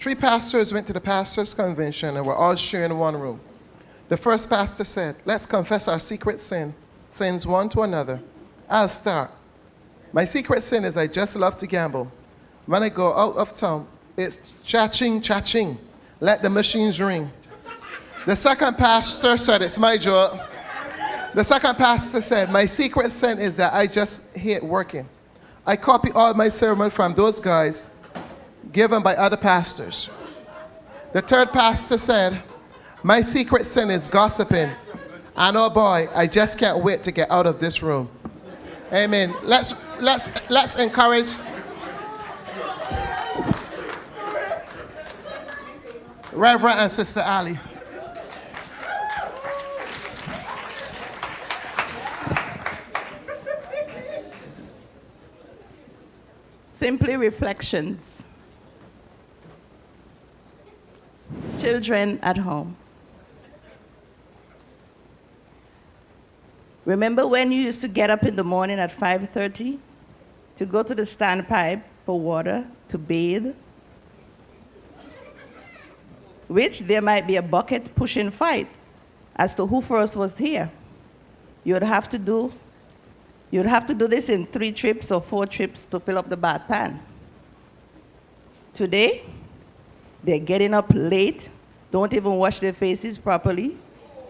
Three pastors went to the pastors' convention and were all sharing one room. The first pastor said, let's confess our secret sins one to another. I'll start. My secret sin is I just love to gamble. When I go out of town, it's cha-ching, cha-ching. Let the machines ring. The second pastor said, it's my job. The second pastor said, my secret sin is that I just hate working. I copy all my sermon from those guys given by other pastors. The third pastor said, my secret sin is gossiping. And oh boy, I just can't wait to get out of this room. Amen. Let's encourage Reverend and Sister Ali. Simply reflections. Children at home. Remember when you used to get up in the morning at 5:30 to go to the standpipe for water to bathe? Which there might be a bucket pushing fight as to who first was here. You'd have to do this in 3 trips or 4 trips to fill up the bath pan. Today, they're getting up late, don't even wash their faces properly,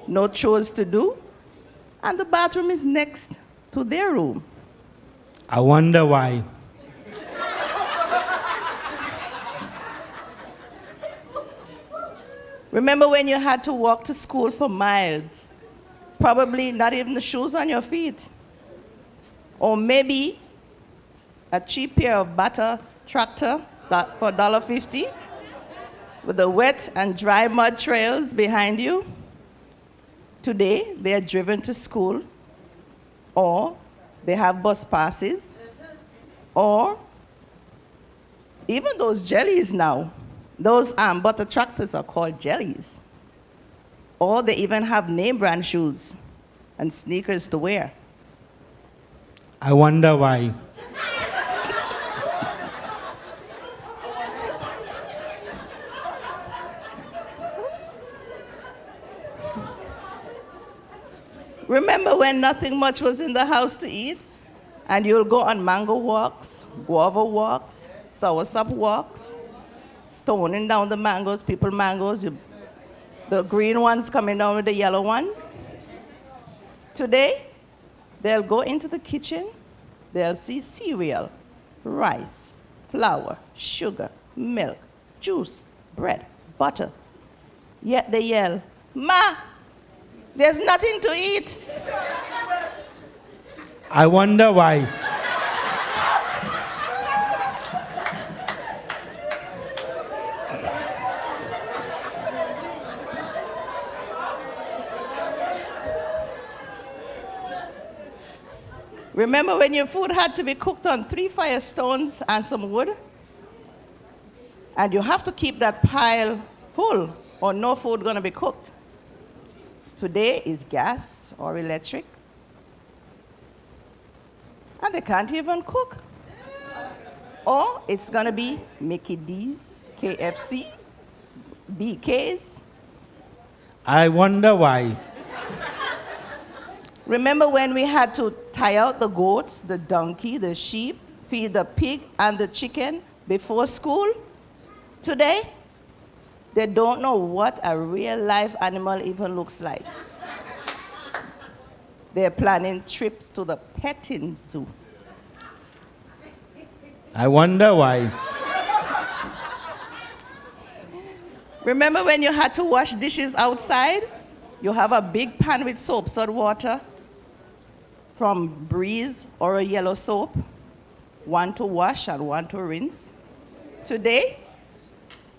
no chores to do, and the bathroom is next to their room. I wonder why. Remember when you had to walk to school for miles? Probably not even the shoes on your feet. Or maybe a cheap pair of butter tractor for $1.50 with the wet and dry mud trails behind you. Today, they are driven to school, or they have bus passes, or even those jellies now. Those butter tractors are called jellies. Or they even have name brand shoes and sneakers to wear. I wonder why. Remember when nothing much was in the house to eat? And you'll go on mango walks, guava walks, soursop walks, stoning down the mangoes, the green ones coming down with the yellow ones. Today, they'll go into the kitchen, they'll see cereal, rice, flour, sugar, milk, juice, bread, butter. Yet they yell, "Ma, there's nothing to eat." I wonder why. Remember when your food had to be cooked on 3 fire stones and some wood? And you have to keep that pile full or no food gonna be cooked. Today is gas or electric. And they can't even cook. Or it's gonna be Mickey D's, KFC, BK's. I wonder why. Remember when we had to tie out the goats, the donkey, the sheep, feed the pig and the chicken before school? Today, they don't know what a real life animal even looks like. They're planning trips to the petting zoo. I wonder why. Remember when you had to wash dishes outside? You have a big pan with soap, salt water, from Breeze or a yellow soap, one to wash and one to rinse. Today,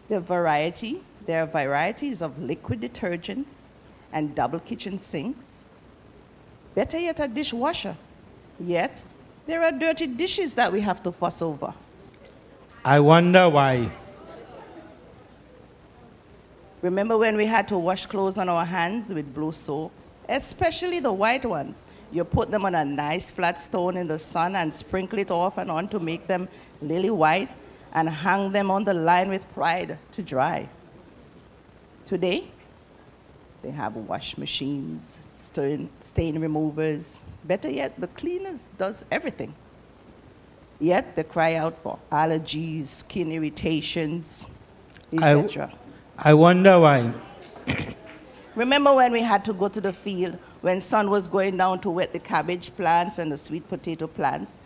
there are varieties of liquid detergents and double kitchen sinks. Better yet, a dishwasher. Yet, there are dirty dishes that we have to fuss over. I wonder why. Remember when we had to wash clothes on our hands with blue soap, especially the white ones? You put them on a nice flat stone in the sun and sprinkle it off and on to make them lily white. and hang them on the line with pride to dry. Today, they have wash machines, stain removers. Better yet, the cleaners does everything. Yet they cry out for allergies, skin irritations, etc. I wonder why. Remember when we had to go to the field when sun was going down to wet the cabbage plants and the sweet potato plants?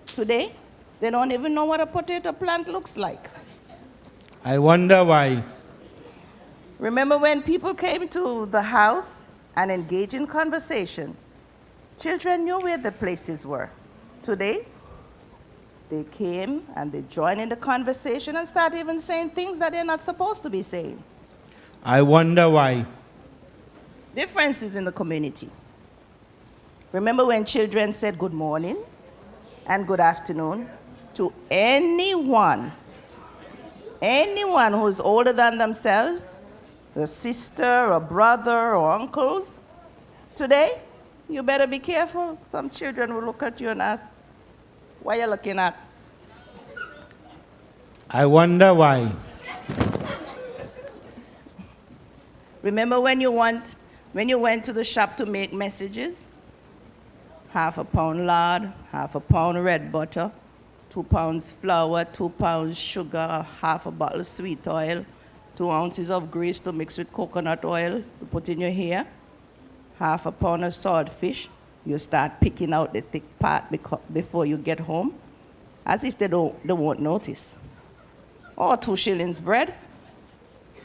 Today, they don't even know what a potato plant looks like. I wonder why. Remember when people came to the house and engaged in conversation? Children knew where the places were. Today, they came and they joined in the conversation and start even saying things that they're not supposed to be saying. I wonder why. Differences in the community. Remember when children said good morning and good afternoon to anyone who's older than themselves, a sister or brother or uncles? Today, you better be careful. Some children will look at you and ask, what are you looking at? I wonder why. Remember when you went to the shop to make messages? Half a pound lard, half a pound red butter, 2 pounds flour, 2 pounds sugar, half a bottle of sweet oil, 2 ounces of grease to mix with coconut oil to put in your hair, half a pound of saltfish. You start picking out the thick part before you get home, as if they won't notice. Or 2 shillings bread.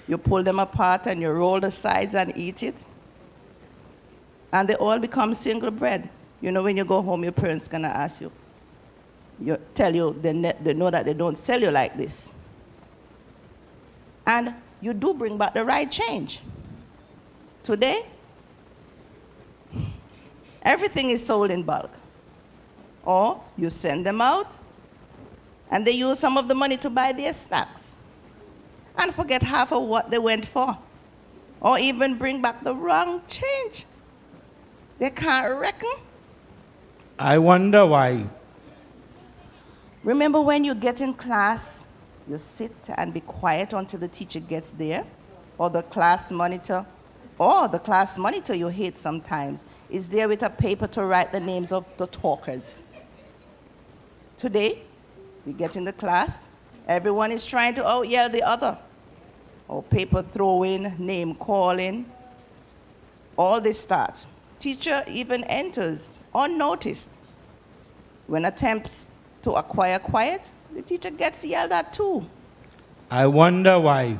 You pull them apart and you roll the sides and eat it. And they all become single bread. You know, when you go home, your parents gonna ask you, tell you they know that they don't sell you like this. And you do bring back the right change. Today, everything is sold in bulk. Or you send them out and they use some of the money to buy their snacks and forget half of what they went for. Or even bring back the wrong change. They can't reckon. I wonder why. Remember when you get in class, you sit and be quiet until the teacher gets there, or the class monitor you hate sometimes, is there with a paper to write the names of the talkers. Today, you get in the class, everyone is trying to out-yell the other, or paper throwing, name calling, all this starts. Teacher even enters unnoticed. When attempts to acquire quiet, the teacher gets yelled at too. I wonder why.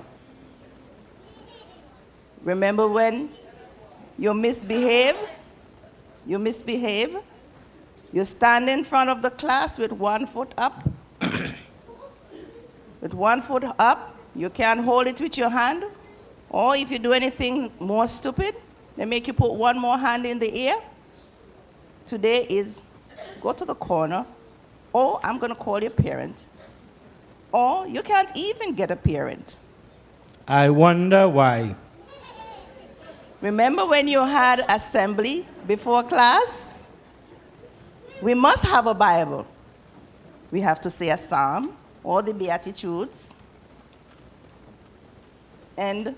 Remember when you misbehave? You stand in front of the class with 1 foot up. With 1 foot up, you can't hold it with your hand. Or if you do anything more stupid, they make you put 1 more hand in the air. Today is go to the corner, or I'm going to call your parent. Or you can't even get a parent. I wonder why. Remember when you had assembly before class? We must have a Bible. We have to say a psalm or the Beatitudes. And,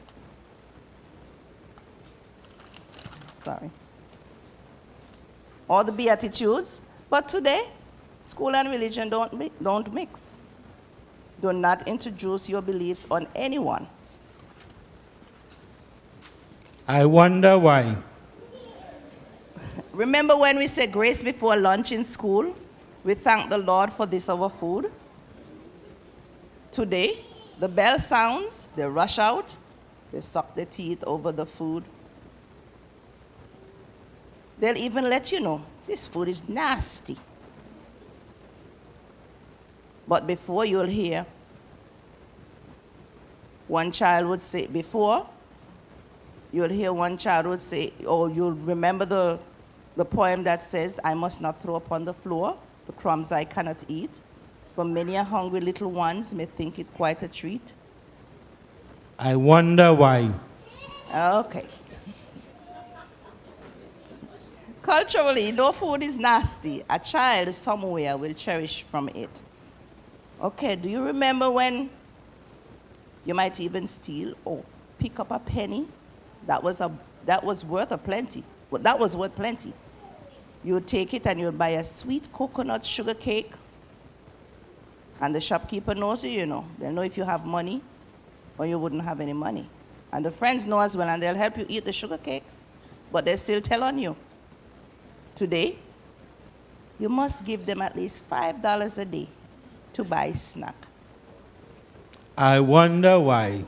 or the Beatitudes. But today, school and religion don't mix. Do not introduce your beliefs on anyone. I wonder why. Remember when we say grace before lunch in school? We thank the Lord for this our food. Today, the bell sounds, they rush out, they suck their teeth over the food. They'll even let you know, this food is nasty. But before you'll hear, one child would say, you'll remember the poem that says, I must not throw upon the floor the crumbs I cannot eat, for many a hungry little ones may think it quite a treat. I wonder why. Okay. Culturally, no food is nasty. A child somewhere will cherish from it. Okay, do you remember when you might even steal or pick up a penny? That was worth a plenty. Well, that was worth plenty. You would take it and you would buy a sweet coconut sugar cake. And the shopkeeper knows you, you know. They'll know if you have money or you wouldn't have any money. And the friends know as well, and they'll help you eat the sugar cake, but they still tell on you. Today, you must give them at least $5 a day to buy snack. I wonder why.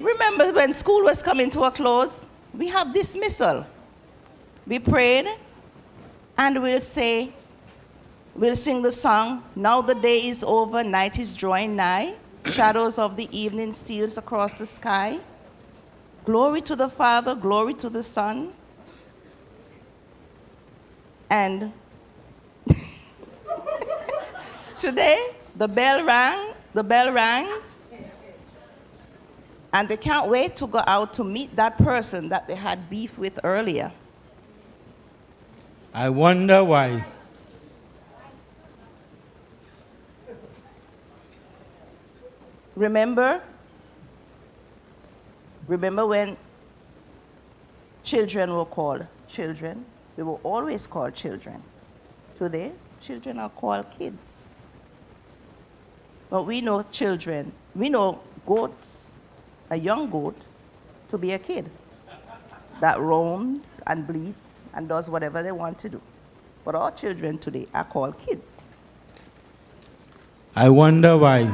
Remember when school was coming to a close? We have dismissal. We prayed, and we'll sing the song, now the day is over, night is drawing nigh, shadows of the evening steals across the sky. Glory to the Father, glory to the Son. And today, the bell rang, and they can't wait to go out to meet that person that they had beef with earlier. I wonder why. Remember when children were called children? They were always called children. Today, children are called kids. But we know children, we know goats, a young goat, to be a kid that roams and bleats and does whatever they want to do. But all children today are called kids. I wonder why.